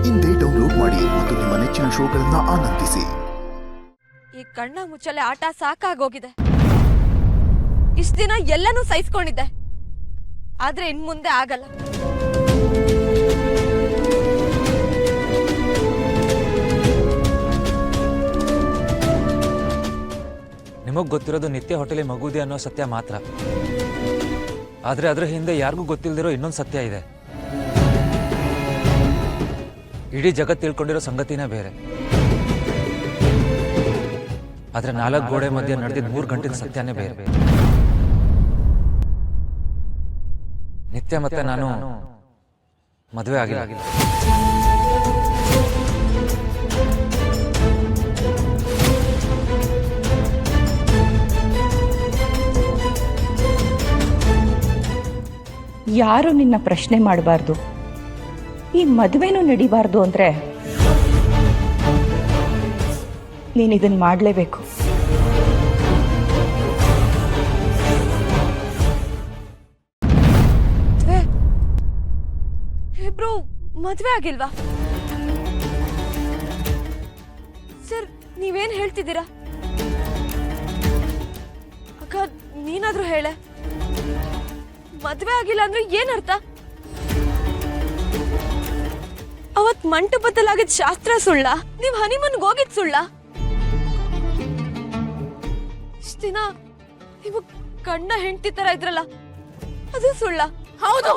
ಇಂದೇ ಡೌನ್ಲೋಡ್ ಮಾಡಿ ಮತ್ತು ನಿಮ್ಮ ನೆಚ್ಚಿನ ಶೋಗಳನ್ನ ಆನಂದಿಸಿ. ಈ ಕಣ್ಣ ಮುಚ್ಚಲೆ ಆಟ ಸಾಕಾಗೋಗಿದೆ. ಇಷ್ಟ ದಿನ ಎಲ್ಲನೂ ಸಹಿಸ್ಕೊಂಡಿದ್ದೆ, ಆದ್ರೆ ಇನ್ ಮುಂದೆ ಆಗಲ್ಲ. ನಿಮಗ್ ಗೊತ್ತಿರೋದು ನಿತ್ಯ ಹೋಟೆಲಿ ಮಗುದಿ ಅನ್ನೋ ಸತ್ಯ ಮಾತ್ರ. ಆದ್ರೆ ಅದ್ರ ಹಿಂದೆ ಯಾರಿಗೂ ಗೊತ್ತಿಲ್ದಿರೋ ಇನ್ನೊಂದು ಸತ್ಯ ಇದೆ. ಇಡೀ ಜಗತ್ತು ತಿಳ್ಕೊಂಡಿರೋ ಸಂಗತಿನೇ ಬೇರೆ. ಆದ್ರೆ 4 ಗೋಡೆ ಮಧ್ಯೆ ನಡೆದಿದ್ದ 3 ಗಂಟೆ ಸತ್ಯನೇ ಬೇರೆ. ನಿತ್ಯ ಮತ್ತೆ ನಾನು ಮದುವೆ ಆಗಿಲ್ಲ. ಯಾರು ನಿನ್ನ ಪ್ರಶ್ನೆ ಮಾಡಬಾರ್ದು, ಈ ಮದುವೆನೂ ನಡಿಬಾರ್ದು ಅಂದ್ರೆ ನೀನು ಇದನ್ನ ಮಾಡಲೇಬೇಕು. ಇಬ್ರು ಮದ್ವೆ ಆಗಿಲ್ವಾ ಸರ್? ನೀವೇನ್ ಹೇಳ್ತಿದ್ದೀರಾ? ಅಕ್ಕ, ನೀನಾದ್ರೂ ಹೇಳೆ. ಮದ್ವೆ ಆಗಿಲ್ಲ ಅಂದ್ರೆ ಏನರ್ಥ? ಅವತ್ ಮಂಟಪದಲ್ಲಾಗಿದ್ ಶಾಸ್ತ್ರ ಸುಳ್ಳ? ನೀವ್ ಹನಿಮನ್ಗೆ ಹೋಗಿದ್ ಸುಳ್ಳ? ಇಷ್ಟ ದಿನ ನೀವು ಕಣ್ಣ ಹೆಂಡತಿ ತರ ಇದ್ರಲ್ಲ, ಅದು ಸುಳ್ಳ? ಹೌದು,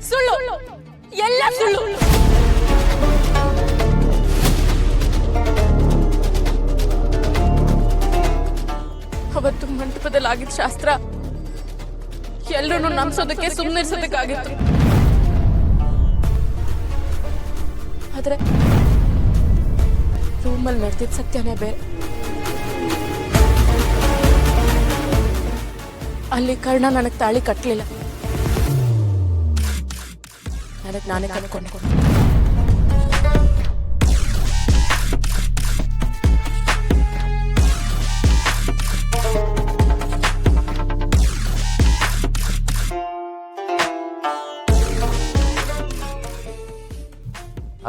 ಸುಳ್ಳು, ಎಲ್ಲ ಸುಳ್ಳು. ಅವತ್ತು ಮಂಟಪದಲ್ಲಾಗಿದ್ ಶಾಸ್ತ್ರ ಎಲ್ಲರೂ ನಂಬಿಸೋದಕ್ಕೆ ಸುಮ್ಮನಿರ್ಸೋದಕ್ಕಾಗಿತ್ತು. ಆದ್ರೆ ರೂಮಲ್ಲಿ ನಡೆದಿದ್ದ ಸತ್ಯನೇ ಬೇರೆ. ಅಲ್ಲಿ ಕರ್ಣ ನನಗೆ ತಾಳಿ ಕಟ್ಟಲಿಲ್ಲ, ನನಗೆ ನಾನೇ ಕಟ್ಕೊಂಡು.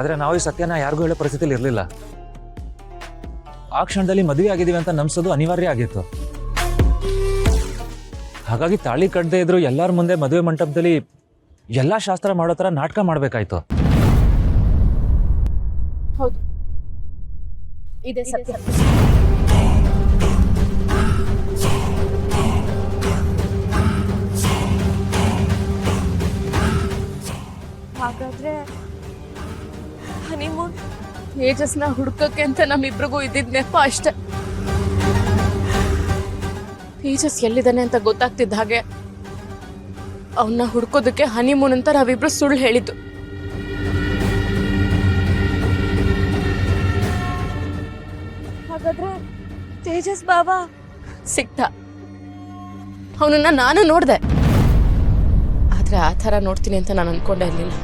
ಆದ್ರೆ ನಾವು ಈ ಸತ್ಯನ ಯಾರಿಗೂ ಹೇಳೋ ಪರಿಸ್ಥಿತಿಲಿ ಇರಲಿಲ್ಲ. ಆ ಕ್ಷಣದಲ್ಲಿ ಮದುವೆ ಆಗಿದ್ದೀವಿ ಅಂತ ನಂಬಿಸೋದು ಅನಿವಾರ್ಯ ಆಗಿತ್ತು. ಹಾಗಾಗಿ ತಾಳಿ ಕಟ್ಟದೇ ಇದ್ರು ಎಲ್ಲರ ಮುಂದೆ ಮದುವೆ ಮಂಟಪದಲ್ಲಿ ಎಲ್ಲಾ ಶಾಸ್ತ್ರ ಮಾಡೋ ತರ ನಾಟಕ ಮಾಡ್ಬೇಕಾಯ್ತು. ಹೌದು, ಇದೇ ಸತ್ಯ. ಹಾಗಾದ್ರೆ ಹನಿಮೂನ್ ತೇಜಸ್ನ ಹುಡುಕಕ್ಕೆ ಅಂತ ನಮ್ಮಿಬ್ರಿಗೂ ಇದ್ದಿದ್ ನೆಪ ಅಷ್ಟೆ. ತೇಜಸ್ ಎಲ್ಲಿದ್ದಾನೆ ಅಂತ ಗೊತ್ತಾಗ್ತಿದ್ದ ಹಾಗೆ ಅವನ್ನ ಹುಡ್ಕೋದಕ್ಕೆ ಹನಿಮೂನ್ ಅಂತ ನಾವಿಬ್ರು ಸುಳ್ಳು ಹೇಳಿದ್ದು. ಹಾಗಾದ್ರೆ ತೇಜಸ್ ಬಾಬಾ ಸಿಕ್ತ. ಅವನನ್ನ ನಾನು ನೋಡ್ದೆ, ಆದ್ರೆ ಆ ಥರ ನೋಡ್ತೀನಿ ಅಂತ ನಾನು ಅನ್ಕೊಂಡೇ ಇರ್ಲಿಲ್ಲ.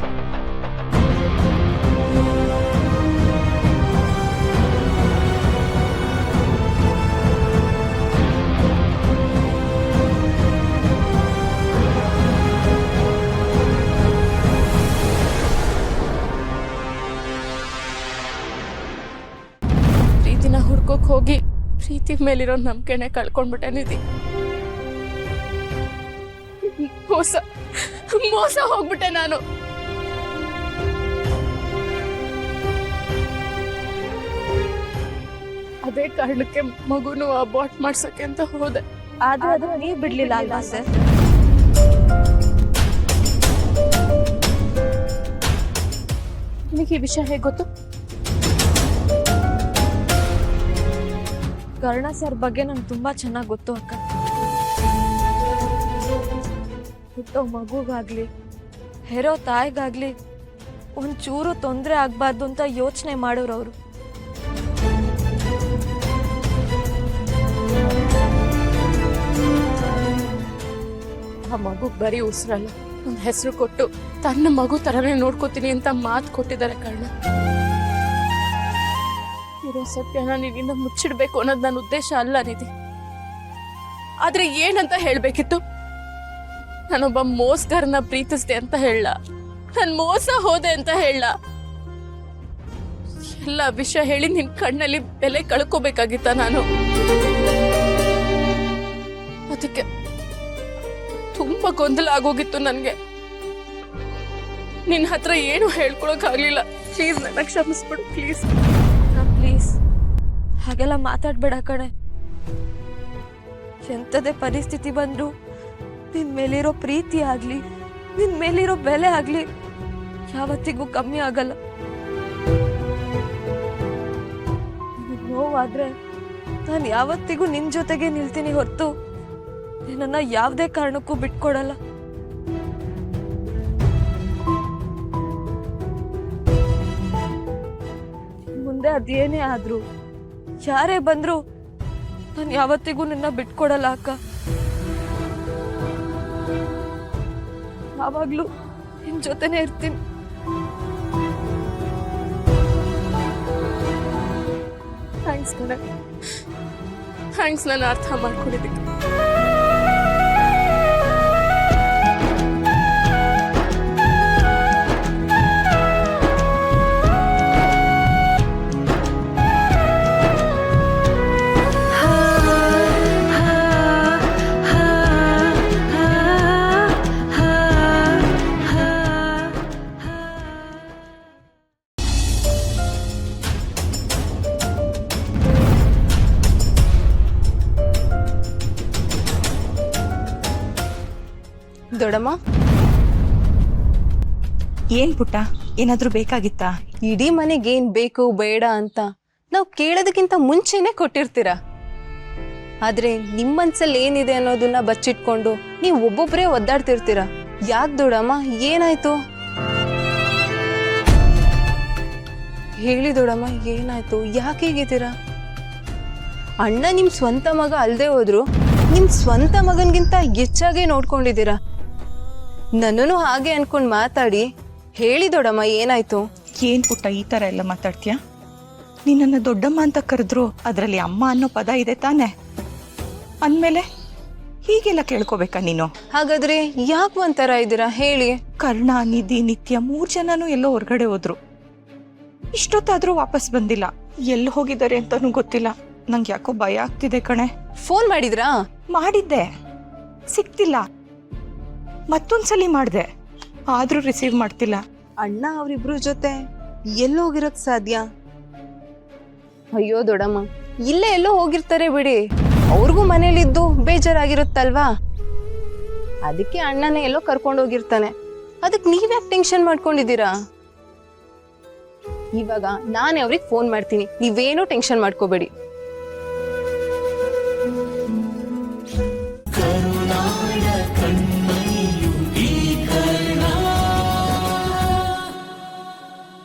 ಪ್ರೀತಿನ ಹುಡ್ಕೋಕ್ ಹೋಗಿ ಪ್ರೀತಿ ಮೇಲಿರೋ ನಂಬಿಕೆನೆ ಕಳ್ಕೊಂಡ್ಬಿಟ್ಟೆ ನಿಧಿ. ಮೋಸ ಮೋಸ ಹೋಗ್ಬಿಟ್ಟೆ ನಾನು. ಅದೇ ಕಾರಣಕ್ಕೆ ಮಗುನು ಅಬಾರ್ಟ್ ಮಾಡ್ಸಕ್ಕೆ ಅಂತ ಹೋದೆ. ಆದ್ರೆ ಅದು ನೀವ್ ಬಿಡ್ಲಿಲ್ಲ ಅಲ್ವಾ ಸರ್? ನಿಮಗೆ ಈ ವಿಷಯ ಹೇಗೆ ಗೊತ್ತು? ಕರ್ಣ ಸರ್ ಬಗ್ಗೆ ನಂಗೆ ತುಂಬಾ ಚೆನ್ನಾಗಿ ಗೊತ್ತು ಅಕ್ಕ. ಹುಟ್ಟೋ ಮಗುಗಾಗ್ಲಿ ಹೆರೋ ತಾಯಿಗಾಗ್ಲಿ ಒಂಚೂರು ತೊಂದರೆ ಆಗ್ಬಾರ್ದು ಅಂತ ಯೋಚನೆ ಮಾಡೋರು ಅವರು. ಆ ಮಗು ಬರೀ ಉಸಿರಲ್ಲ, ಒಂದು ಹೆಸರು ಕೊಟ್ಟು ತನ್ನ ಮಗು ತರನೇ ನೋಡ್ಕೋತೀನಿ ಅಂತ ಮಾತು ಕೊಟ್ಟಿದ್ದಾರೆ ಕರ್ಣ. ಇರೋ ಸತ್ಯನ ನಿನ್ನಿಂದ ಮುಚ್ಚಿಡ್ಬೇಕು ಅನ್ನೋದು ನನ್ನ ಉದ್ದೇಶ ಅಲ್ಲ ನಿಧಿ. ಆದ್ರೆ ಏನಂತ ಹೇಳ್ಬೇಕಿತ್ತು? ನಾನೊಬ್ಬ ಮೋಸಗಾರನ ಪ್ರೀತಿಸ್ದೆ ಅಂತ ಹೇಳ, ನಾನು ಮೋಸ ಹೋದೆ ಅಂತ ಹೇಳ. ಎಲ್ಲ ವಿಷಯ ಹೇಳಿ ನಿನ್ ಕಣ್ಣಲ್ಲಿ ಬೆಲೆ ಕಳ್ಕೋಬೇಕಾಗಿತ್ತ ನಾನು? ಅದಕ್ಕೆ ತುಂಬಾ ಗೊಂದಲ ಆಗೋಗಿತ್ತು ನನ್ಗೆ. ನಿನ್ ಹತ್ರ ಏನು ಹೇಳ್ಕೊಳಕ್ ಆಗ್ಲಿಲ್ಲ. ಪ್ಲೀಸ್ ನನ್ನ ಕ್ಷಮಿಸ್ಬಿಡು ಪ್ಲೀಸ್. ಪ್ಲೀಸ್ ಹಾಗೆಲ್ಲ ಮಾತಾಡ್ಬೇಡ ಕಣೆ. ಎಂಥದೇ ಪರಿಸ್ಥಿತಿ ಬಂದ್ರು ನಿನ್ ಮೇಲಿರೋ ಪ್ರೀತಿ ಆಗ್ಲಿ, ನಿನ್ ಮೇಲಿರೋ ಬೆಲೆ ಆಗ್ಲಿ ಯಾವತ್ತಿಗೂ ಕಮ್ಮಿ ಆಗಲ್ಲ. ನೋವಾದ್ರೆ ನಾನು ಯಾವತ್ತಿಗೂ ನಿನ್ ಜೊತೆಗೆ ನಿಲ್ತೀನಿ ಹೊರತು ನಿನ್ನನ್ನ ಯಾವುದೇ ಕಾರಣಕ್ಕೂ ಬಿಟ್ಕೊಡಲ್ಲ. ಮುಂದೆ ಅದೇನೇ ಆದ್ರೂ ಯಾರೇ ಬಂದ್ರು ನಾನು ಯಾವತ್ತಿಗೂ ನಿನ್ನ ಬಿಟ್ಕೊಡಲ್ಲ ಅಕ್ಕ. ಯಾವಾಗ್ಲೂ ನಿನ್ ಜೊತೆನೇ ಇರ್ತೀನಿ. ಥ್ಯಾಂಕ್ಸ್ ಕಣೆ, ಥ್ಯಾಂಕ್ಸ್ ನಾನು ಅರ್ಥ ಮಾಡ್ಕೊಂಡಿದ್ದಕ್ಕೆ. ದೊಡ್ಡಮ್ಮ, ಏನ್ ಪುಟ್ಟ, ಏನಾದ್ರೂ ಬೇಕಾಗಿತ್ತಾ? ಇಡೀ ಮನೆಗೆ ಏನ್ ಬೇಕು ಬೇಡ ಅಂತ ನಾವು ಕೇಳೋದಕ್ಕಿಂತ ಮುಂಚೆನೆ ಕೊಟ್ಟಿರ್ತೀರ. ಆದ್ರೆ ನಿಮ್ ಮನ್ಸಲ್ಲಿ ಏನಿದೆ ಅನ್ನೋದನ್ನ ಬಚ್ಚಿಟ್ಕೊಂಡು ನೀವು ಒಬ್ಬೊಬ್ಬರೇ ಒದ್ದಾಡ್ತಿರ್ತೀರ. ಯಾಕೆ ದೊಡ್ಡಮ್ಮ, ಏನಾಯ್ತು ಹೇಳಿ ದೊಡ್ಡಮ್ಮ, ಏನಾಯ್ತು? ಯಾಕೆ ಹೀಗಿದ್ದೀರಾ? ಅಣ್ಣ ನಿಮ್ ಸ್ವಂತ ಮಗ ಅಲ್ದೇ ಹೋದ್ರು ನಿಮ್ ಸ್ವಂತ ಮಗನ್ಗಿಂತ ಹೆಚ್ಚಾಗೆ ನೋಡ್ಕೊಂಡಿದ್ದೀರಾ. ನನ್ನನ್ನು ಹಾಗೆ ಅನ್ಕೊಂಡ್ ಮಾತಾಡಿ ಹೇಳಿ ದೊಡ್ಡಮ್ಮ, ಏನಾಯ್ತು? ಏನ್ ಪುಟ್ಟ ಈ ತರ ಎಲ್ಲ ಮಾತಾಡ್ತೀಯ? ನಿನ್ನನ್ನು ದೊಡ್ಡಮ್ಮ ಅಂತ ಕರೆದ್ರು ಅದ್ರಲ್ಲಿ ಅಮ್ಮ ಅನ್ನೋ ಪದ ಇದೆ ತಾನೆ? ಅಂದ್ಮೇಲೆ ಹೀಗೆಲ್ಲ ಕೇಳ್ಕೋಬೇಕಾ ನೀನು? ಹಾಗಾದ್ರೆ ಯಾಕೆ ಒಂಥರ ಇದ್ದೀರಾ ಹೇಳಿ? ಕರ್ಣ, ನಿಧಿ, ನಿತ್ಯ 3 ಜನನೂ ಎಲ್ಲೋ ಹೊರಗಡೆ ಹೋದ್ರು. ಇಷ್ಟೊತ್ತಾದ್ರೂ ವಾಪಸ್ ಬಂದಿಲ್ಲ. ಎಲ್ಲಿ ಹೋಗಿದ್ದಾರೆ ಅಂತಾನೂ ಗೊತ್ತಿಲ್ಲ. ನಂಗೆ ಯಾಕೋ ಭಯ ಆಗ್ತಿದೆ ಕಣೆ. ಫೋನ್ ಮಾಡಿದ್ರಾ? ಮಾಡಿದ್ದೆ, ಸಿಕ್ತಿಲ್ಲ. ಮತ್ತೊಂದ್ಸಲಿ ಮಾಡ್ದೆ, ಆದ್ರೂ ರಿಸೀವ್ ಮಾಡ್ತಿಲ್ಲ. ಅಣ್ಣ ಅವ್ರಿಬ್ರು ಜೊತೆ ಎಲ್ಲೋಗಿರಕ್ ಸಾಧ್ಯ? ಅಯ್ಯೋ ದೊಡ್ಡಮ್ಮ, ಇಲ್ಲೇ ಎಲ್ಲೋ ಹೋಗಿರ್ತಾರೆ ಬಿಡಿ. ಅವ್ರಿಗೂ ಮನೇಲಿದ್ದು ಬೇಜಾರಾಗಿರುತ್ತಲ್ವಾ, ಅದಕ್ಕೆ ಅಣ್ಣನೇ ಎಲ್ಲೋ ಕರ್ಕೊಂಡು ಹೋಗಿರ್ತಾನೆ. ಅದಕ್ಕೆ ನೀವ್ಯಾಕೆ ಟೆನ್ಷನ್ ಮಾಡ್ಕೊಂಡಿದ್ದೀರಾ? ಇವಾಗ ನಾನೇ ಅವ್ರಿಗೆ ಫೋನ್ ಮಾಡ್ತೀನಿ, ನೀವೇನೂ ಟೆನ್ಷನ್ ಮಾಡ್ಕೋಬೇಡಿ.